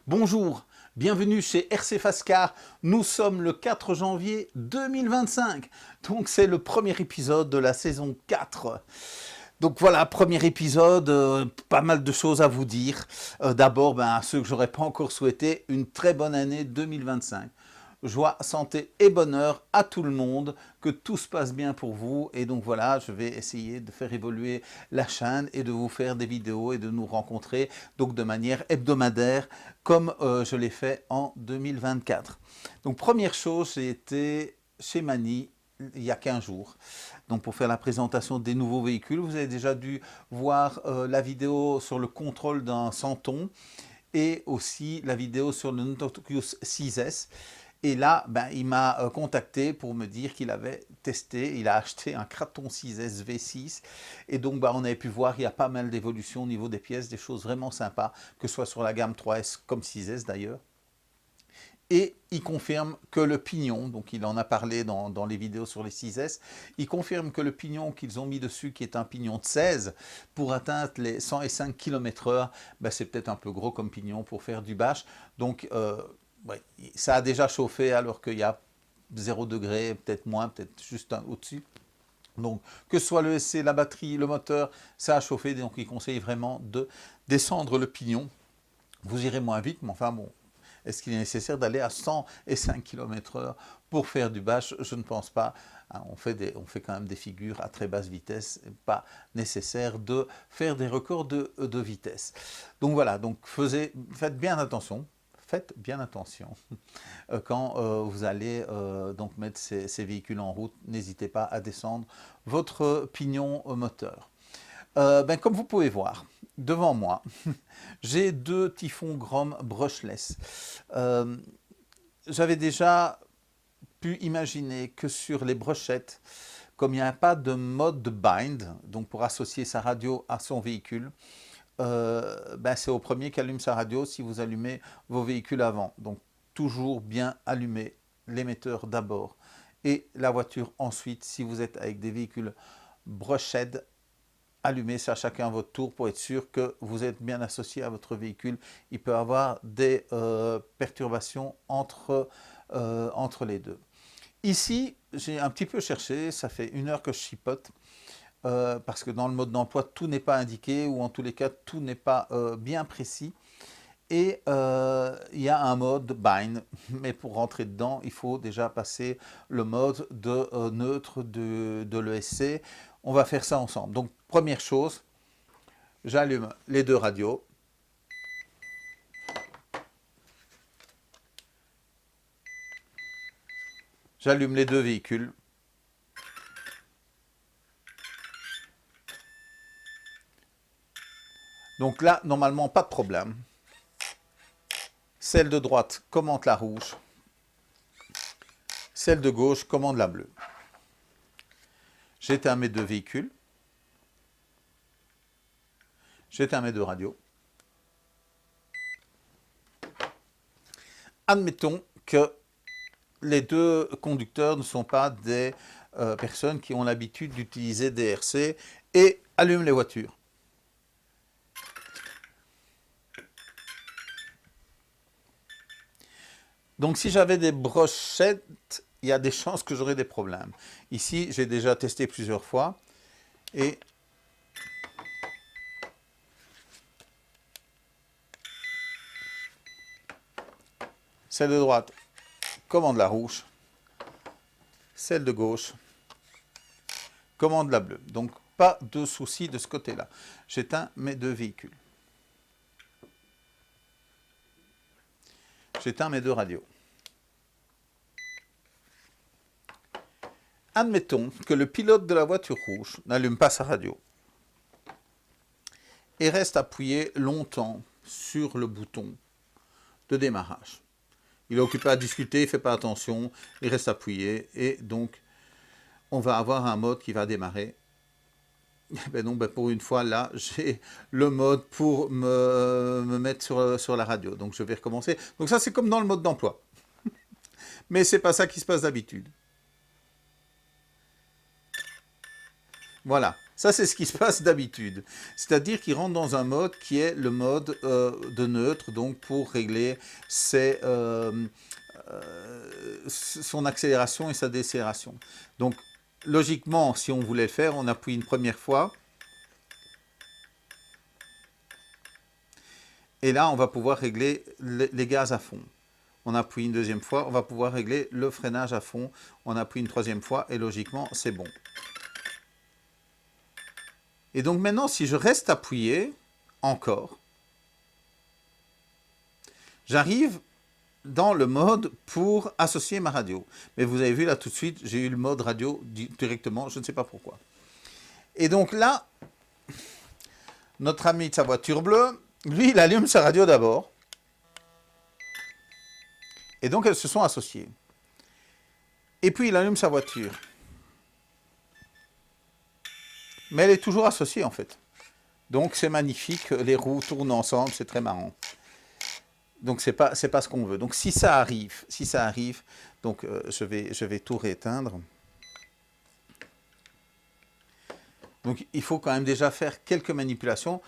Bonjour, bienvenue chez RC Fascar. Nous sommes le 4 janvier 2025. Donc c'est le premier épisode de la saison 4. Donc voilà, premier épisode, pas mal de choses à vous dire. D'abord, à ceux que j'aurais pas encore souhaité, une très bonne année 2025. Joie, santé et bonheur à tout le monde, que tout se passe bien pour vous. Et donc voilà, je vais essayer de faire évoluer la chaîne et de vous faire des vidéos et de nous rencontrer donc de manière hebdomadaire comme je l'ai fait en 2024. Donc première chose, j'ai été chez Mani il y a 15 jours. Donc pour faire la présentation des nouveaux véhicules, vous avez déjà dû voir la vidéo sur le contrôle d'un Santon et aussi la vidéo sur le Notocus 6S. Et là, il m'a contacté pour me dire qu'il avait testé, il a acheté un Kraton 6S V6. Et donc, on avait pu voir, il y a pas mal d'évolutions au niveau des pièces, des choses vraiment sympas, que ce soit sur la gamme 3S comme 6S d'ailleurs. Et il confirme que le pignon, donc il en a parlé dans les vidéos sur les 6S, il confirme que le pignon qu'ils ont mis dessus, qui est un pignon de 16, pour atteindre les 105 km/h, c'est peut-être un peu gros comme pignon pour faire du bash. Donc, ouais, ça a déjà chauffé alors qu'il y a 0 degré, peut-être moins, peut-être juste au-dessus. Donc, que ce soit le SC, la batterie, le moteur, ça a chauffé. Donc, il conseille vraiment de descendre le pignon. Vous irez moins vite, mais enfin bon, est-ce qu'il est nécessaire d'aller à 105 km/h pour faire du bash? Je ne pense pas. On fait quand même des figures à très basse vitesse, pas nécessaire de faire des records de vitesse. Donc voilà, donc faites bien attention. Faites bien attention quand vous allez donc mettre ces véhicules en route. N'hésitez pas à descendre votre pignon moteur. Comme vous pouvez voir, devant moi, j'ai deux typhons Grom brushless. J'avais déjà pu imaginer que sur les brochettes, comme il n'y a pas de mode de bind, donc pour associer sa radio à son véhicule, c'est au premier qu'allume sa radio si vous allumez vos véhicules avant. Donc toujours bien allumer l'émetteur d'abord et la voiture ensuite. Si vous êtes avec des véhicules brushed, allumez ça chacun votre tour pour être sûr que vous êtes bien associé à votre véhicule. Il peut y avoir des perturbations entre les deux. Ici, j'ai un petit peu cherché, ça fait 1 heure que je chipote, parce que dans le mode d'emploi, tout n'est pas indiqué, ou en tous les cas, tout n'est pas bien précis. Et il y a un mode bind, mais pour rentrer dedans, il faut déjà passer le mode de neutre de l'ESC. On va faire ça ensemble. Donc, première chose, j'allume les deux radios. J'allume les deux véhicules. Donc là, normalement, pas de problème. Celle de droite commande la rouge. Celle de gauche commande la bleue. J'éteins mes deux véhicules. J'éteins mes deux radios. Admettons que les deux conducteurs ne sont pas des personnes qui ont l'habitude d'utiliser des RC et allument les voitures. Donc si j'avais des brochettes, il y a des chances que j'aurais des problèmes. Ici, j'ai déjà testé plusieurs fois et celle de droite commande la rouge, celle de gauche commande la bleue. Donc pas de souci de ce côté-là. J'éteins mes deux véhicules. J'éteins mes deux radios. Admettons que le pilote de la voiture rouge n'allume pas sa radio et reste appuyé longtemps sur le bouton de démarrage. Il est occupé à discuter, il ne fait pas attention, il reste appuyé et donc on va avoir un mode qui va démarrer. Pour une fois, là, j'ai le mode pour me mettre sur la radio. Donc, je vais recommencer. Donc, ça, c'est comme dans le mode d'emploi. Mais ce n'est pas ça qui se passe d'habitude. Voilà. Ça, c'est ce qui se passe d'habitude. C'est-à-dire qu'il rentre dans un mode qui est le mode de neutre, donc pour régler son accélération et sa décélération. Donc, logiquement, si on voulait le faire, on appuie une première fois. Et là, on va pouvoir régler les gaz à fond. On appuie une deuxième fois, on va pouvoir régler le freinage à fond. On appuie une troisième fois et logiquement, c'est bon. Et donc maintenant, si je reste appuyé, encore, j'arrive dans le mode pour associer ma radio. Mais vous avez vu là tout de suite, j'ai eu le mode radio directement, je ne sais pas pourquoi. Et donc là, notre ami de sa voiture bleue, lui, il allume sa radio d'abord. Et donc elles se sont associées. Et puis il allume sa voiture. Mais elle est toujours associée en fait. Donc c'est magnifique, les roues tournent ensemble, c'est très marrant. Donc c'est pas ce qu'on veut. Donc si ça arrive, donc je vais tout rééteindre. Donc il faut quand même déjà faire quelques manipulations.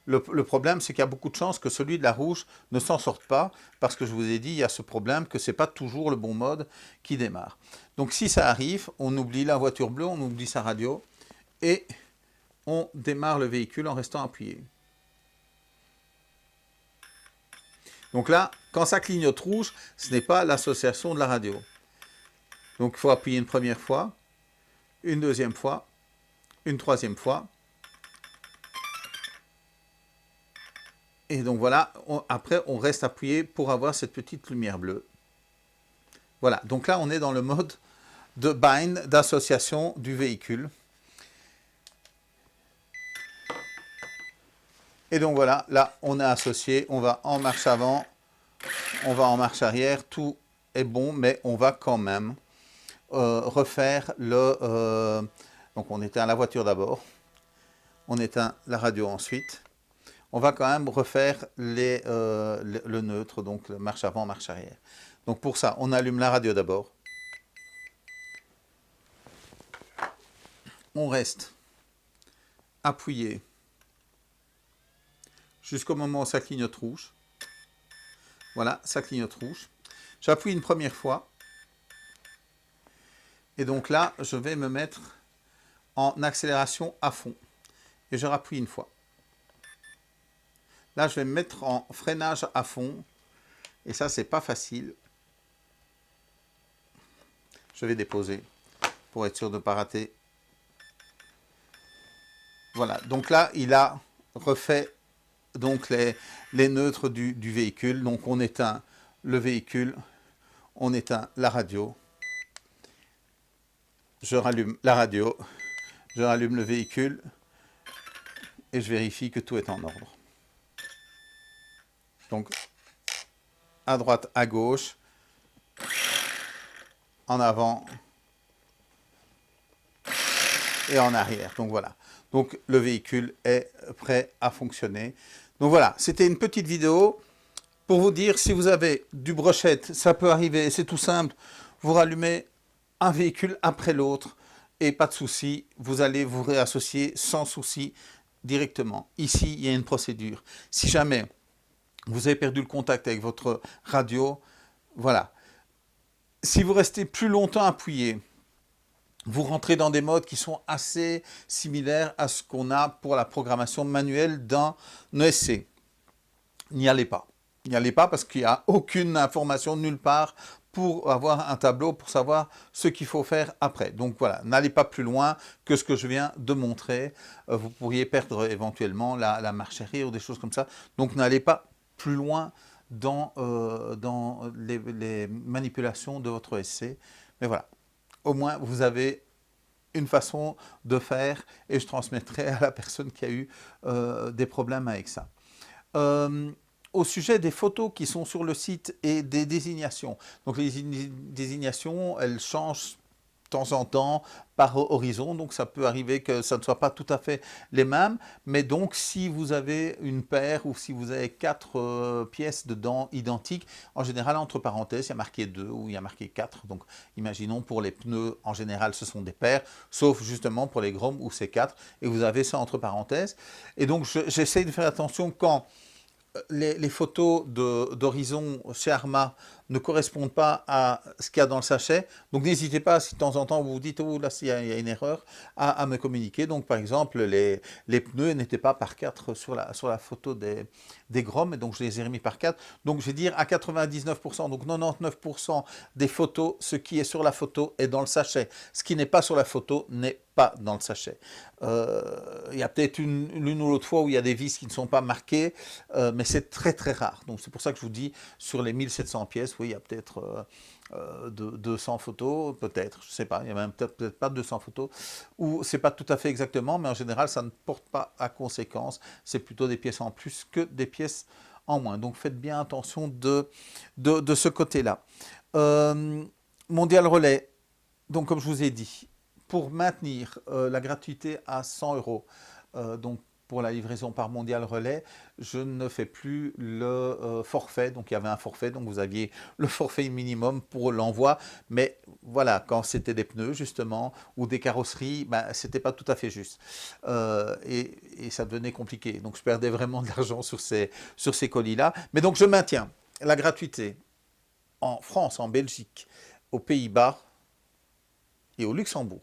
Le problème, c'est qu'il y a beaucoup de chances que celui de la rouge ne s'en sorte pas, parce que je vous ai dit, il y a ce problème que ce n'est pas toujours le bon mode qui démarre. Donc si ça arrive, on oublie la voiture bleue, on oublie sa radio, et on démarre le véhicule en restant appuyé. Donc là, quand ça clignote rouge, ce n'est pas l'association de la radio. Donc il faut appuyer une première fois, une deuxième fois, une troisième fois. Et donc voilà, après on reste appuyé pour avoir cette petite lumière bleue. Voilà, donc là on est dans le mode de bind, d'association du véhicule. Et donc voilà, là on est associé, on va en marche avant, on va en marche arrière, tout est bon, mais on va quand même refaire le... donc on éteint la voiture d'abord, on éteint la radio ensuite. On va quand même refaire le neutre, donc marche avant, marche arrière. Donc pour ça, on allume la radio d'abord. On reste appuyé jusqu'au moment où ça clignote rouge. Voilà, ça clignote rouge. J'appuie une première fois. Et donc là, je vais me mettre en accélération à fond. Et je rappuie une fois. Là, je vais me mettre en freinage à fond. Et ça, c'est pas facile. Je vais déposer pour être sûr de ne pas rater. Voilà. Donc là, il a refait donc les neutres du véhicule. Donc on éteint le véhicule. On éteint la radio. Je rallume la radio. Je rallume le véhicule. Et je vérifie que tout est en ordre. Donc, à droite, à gauche, en avant et en arrière. Donc voilà. Donc le véhicule est prêt à fonctionner. Donc voilà, c'était une petite vidéo pour vous dire, si vous avez du brochette, ça peut arriver, c'est tout simple. Vous rallumez un véhicule après l'autre et pas de souci, vous allez vous réassocier sans souci directement. Ici, il y a une procédure. Si jamais vous avez perdu le contact avec votre radio, voilà. Si vous restez plus longtemps appuyé, vous rentrez dans des modes qui sont assez similaires à ce qu'on a pour la programmation manuelle d'un ESC. N'y allez pas. N'y allez pas parce qu'il n'y a aucune information nulle part pour avoir un tableau, pour savoir ce qu'il faut faire après. Donc voilà, n'allez pas plus loin que ce que je viens de montrer. Vous pourriez perdre éventuellement la marche arrière ou des choses comme ça. Donc n'allez pas plus loin dans les manipulations de votre ESC. Mais voilà, au moins vous avez une façon de faire et je transmettrai à la personne qui a eu des problèmes avec ça. Au sujet des photos qui sont sur le site et des désignations. Donc les désignations, elles changent temps en temps par horizon, donc ça peut arriver que ça ne soit pas tout à fait les mêmes, mais donc si vous avez une paire ou si vous avez quatre pièces dedans identiques, en général entre parenthèses il y a marqué 2 ou il y a marqué 4, donc imaginons pour les pneus en général ce sont des paires, sauf justement pour les Grom où c'est 4 et vous avez ça entre parenthèses, et donc j'essaye de faire attention quand les photos d'horizon chez Arma ne correspondent pas à ce qu'il y a dans le sachet. Donc n'hésitez pas, si de temps en temps vous vous dites oh là il y a une erreur, à me communiquer. Donc par exemple les pneus n'étaient pas par 4 sur la photo des Grom, et donc je les ai remis par 4. Donc je vais dire à 99%, donc 99% des photos, ce qui est sur la photo est dans le sachet. Ce qui n'est pas sur la photo n'est pas dans le sachet. Il y a peut-être l'une ou l'autre fois où il y a des vis qui ne sont pas marquées, mais c'est très très rare. Donc c'est pour ça que je vous dis, sur les 1700 pièces, oui, il y a peut-être 200 photos, peut-être, je ne sais pas, il y a même peut-être pas 200 photos, ou c'est pas tout à fait exactement, mais en général ça ne porte pas à conséquence, c'est plutôt des pièces en plus que des pièces en moins. Donc faites bien attention de ce côté-là. Mondial Relais, donc comme je vous ai dit, pour maintenir la gratuité à 100 €, donc pour la livraison par Mondial Relais, je ne fais plus le forfait. Donc il y avait un forfait, donc vous aviez le forfait minimum pour l'envoi. Mais voilà, quand c'était des pneus justement, ou des carrosseries, ben, c'était pas tout à fait juste. Et ça devenait compliqué. Donc je perdais vraiment de l'argent sur ces colis-là. Mais donc je maintiens la gratuité en France, en Belgique, aux Pays-Bas et au Luxembourg.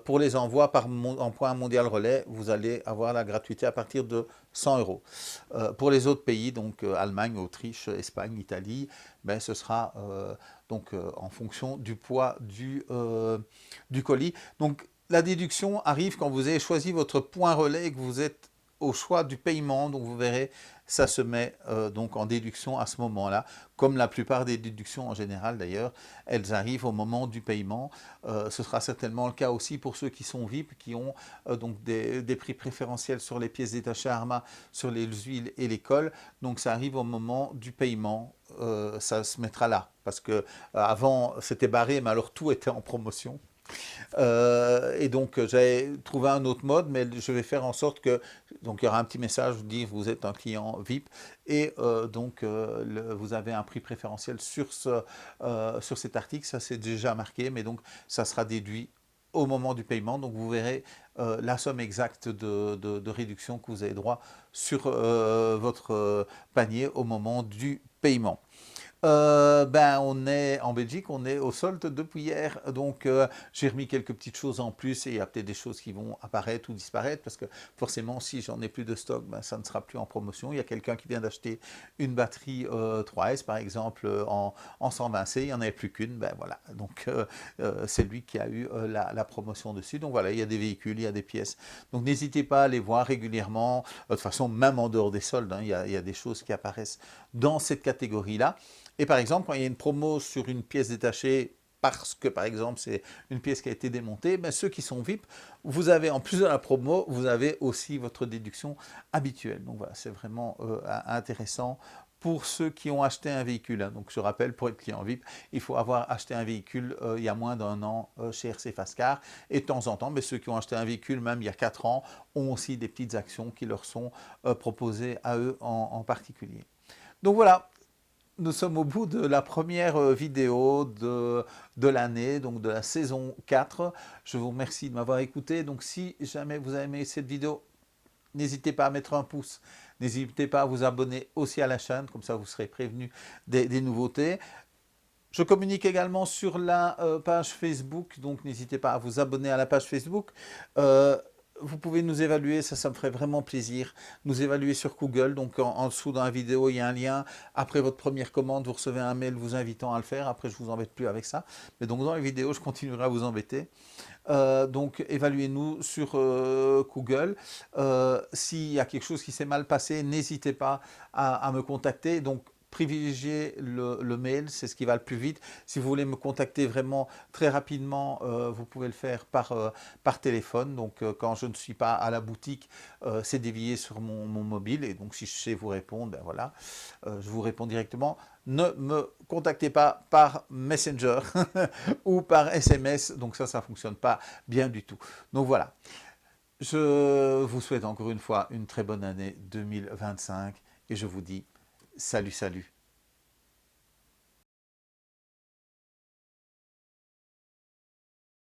Pour les envois en point mondial relais, vous allez avoir la gratuité à partir de 100 €. Pour les autres pays, donc Allemagne, Autriche, Espagne, Italie, ben, ce sera en fonction du poids du colis. Donc la déduction arrive quand vous avez choisi votre point relais et que vous êtes au choix du paiement. Donc vous verrez, ça se met donc en déduction à ce moment-là, comme la plupart des déductions en général d'ailleurs, elles arrivent au moment du paiement. Ce sera certainement le cas aussi pour ceux qui sont VIP, qui ont donc des prix préférentiels sur les pièces détachées Arma, sur les huiles et les cols. Donc ça arrive au moment du paiement, ça se mettra là, parce que avant c'était barré, mais alors tout était en promotion. Et donc j'ai trouvé un autre mode, mais je vais faire en sorte que donc il y aura un petit message vous dit vous êtes un client VIP et vous avez un prix préférentiel sur cet article, ça c'est déjà marqué, mais donc ça sera déduit au moment du paiement, donc vous verrez la somme exacte de réduction que vous avez droit sur votre panier au moment du paiement. Ben, on est en Belgique, on est au solde depuis hier, donc j'ai remis quelques petites choses en plus et il y a peut-être des choses qui vont apparaître ou disparaître parce que forcément si j'en ai plus de stock, ben, ça ne sera plus en promotion. Il y a quelqu'un qui vient d'acheter une batterie 3S par exemple en 120C, il n'y en avait plus qu'une, ben voilà, donc c'est lui qui a eu la promotion dessus. Donc voilà, il y a des véhicules, il y a des pièces, donc n'hésitez pas à les voir régulièrement, de toute façon même en dehors des soldes, hein, il y a des choses qui apparaissent dans cette catégorie-là. Et par exemple, quand il y a une promo sur une pièce détachée, parce que par exemple c'est une pièce qui a été démontée, ben, ceux qui sont VIP, vous avez en plus de la promo, vous avez aussi votre déduction habituelle. Donc voilà, c'est vraiment intéressant pour ceux qui ont acheté un véhicule. Hein. Donc je rappelle, pour être client VIP, il faut avoir acheté un véhicule il y a moins d'1 an chez RC Fastcar. Et de temps en temps, mais ceux qui ont acheté un véhicule même il y a 4 ans ont aussi des petites actions qui leur sont proposées à eux en particulier. Donc voilà. Nous sommes au bout de la première vidéo de l'année, donc de la saison 4. Je vous remercie de m'avoir écouté. Donc si jamais vous avez aimé cette vidéo, n'hésitez pas à mettre un pouce. N'hésitez pas à vous abonner aussi à la chaîne, comme ça vous serez prévenu des nouveautés. Je communique également sur la page Facebook, donc n'hésitez pas à vous abonner à la page Facebook. Vous pouvez nous évaluer, ça me ferait vraiment plaisir. Nous évaluer sur Google, donc en dessous dans la vidéo, il y a un lien. Après votre première commande, vous recevez un mail vous invitant à le faire. Après, je ne vous embête plus avec ça. Mais donc dans les vidéos, je continuerai à vous embêter. Donc évaluez-nous sur Google. S'il y a quelque chose qui s'est mal passé, n'hésitez pas à me contacter. Donc privilégiez le mail, c'est ce qui va le plus vite. Si vous voulez me contacter vraiment très rapidement, vous pouvez le faire par téléphone. Donc quand je ne suis pas à la boutique, c'est dévié sur mon mobile. Et donc si je sais vous répondre, ben voilà, je vous réponds directement. Ne me contactez pas par Messenger ou par SMS. Donc ça ne fonctionne pas bien du tout. Donc voilà. Je vous souhaite encore une fois une très bonne année 2025 et je vous dis salut, salut.